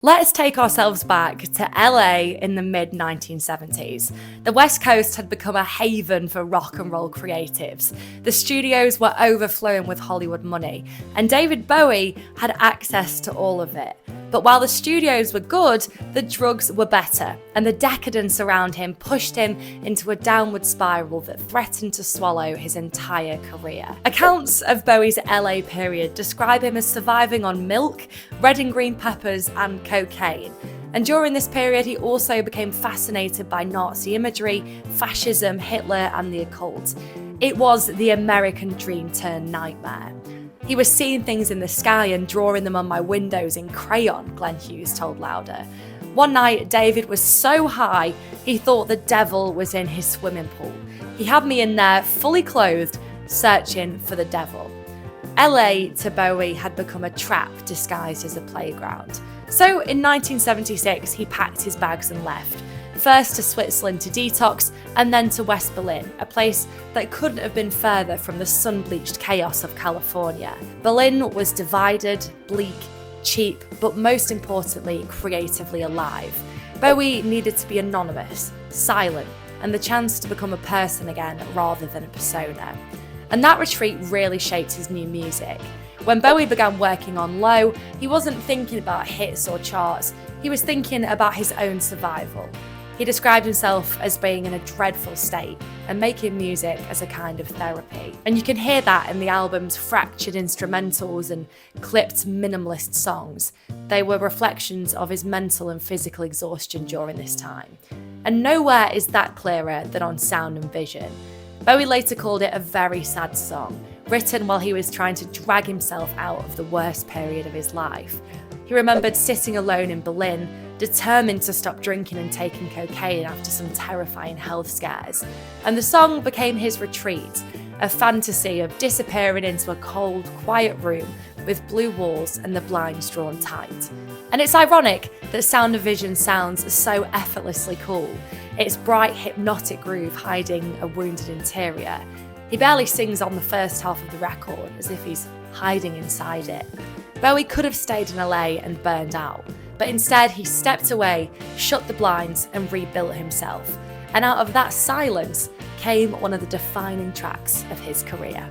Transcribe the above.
Let us take ourselves back to LA in the mid-1970s. The West Coast had become a haven for rock and roll creatives. The studios were overflowing with Hollywood money, and David Bowie had access to all of it. But while the studios were good, the drugs were better, and the decadence around him pushed him into a downward spiral that threatened to swallow his entire career. Accounts of Bowie's LA period describe him as surviving on milk, red and green peppers, and cocaine. And during this period, he also became fascinated by Nazi imagery, fascism, Hitler, and the occult. It was the American dream turned nightmare. He was seeing things in the sky and drawing them on my windows in crayon, Glenn Hughes told Louder. One night, David was so high, he thought the devil was in his swimming pool. He had me in there, fully clothed, searching for the devil. LA to Bowie had become a trap disguised as a playground. So in 1976, he packed his bags and left. First to Switzerland to detox, and then to West Berlin, a place that couldn't have been further from the sun-bleached chaos of California. Berlin was divided, bleak, cheap, but most importantly, creatively alive. Bowie needed to be anonymous, silent, and the chance to become a person again rather than a persona. And that retreat really shaped his new music. When Bowie began working on Low, he wasn't thinking about hits or charts, he was thinking about his own survival. He described himself as being in a dreadful state and making music as a kind of therapy. And you can hear that in the album's fractured instrumentals and clipped minimalist songs. They were reflections of his mental and physical exhaustion during this time. And nowhere is that clearer than on Sound and Vision. Bowie later called it a very sad song, written while he was trying to drag himself out of the worst period of his life. He remembered sitting alone in Berlin, determined to stop drinking and taking cocaine after some terrifying health scares. And the song became his retreat, a fantasy of disappearing into a cold, quiet room with blue walls and the blinds drawn tight. And it's ironic that Sound of Vision sounds so effortlessly cool, its bright, hypnotic groove hiding a wounded interior. He barely sings on the first half of the record, as if he's hiding inside it. Bowie could have stayed in LA and burned out, but instead he stepped away, shut the blinds, and rebuilt himself. And out of that silence came one of the defining tracks of his career.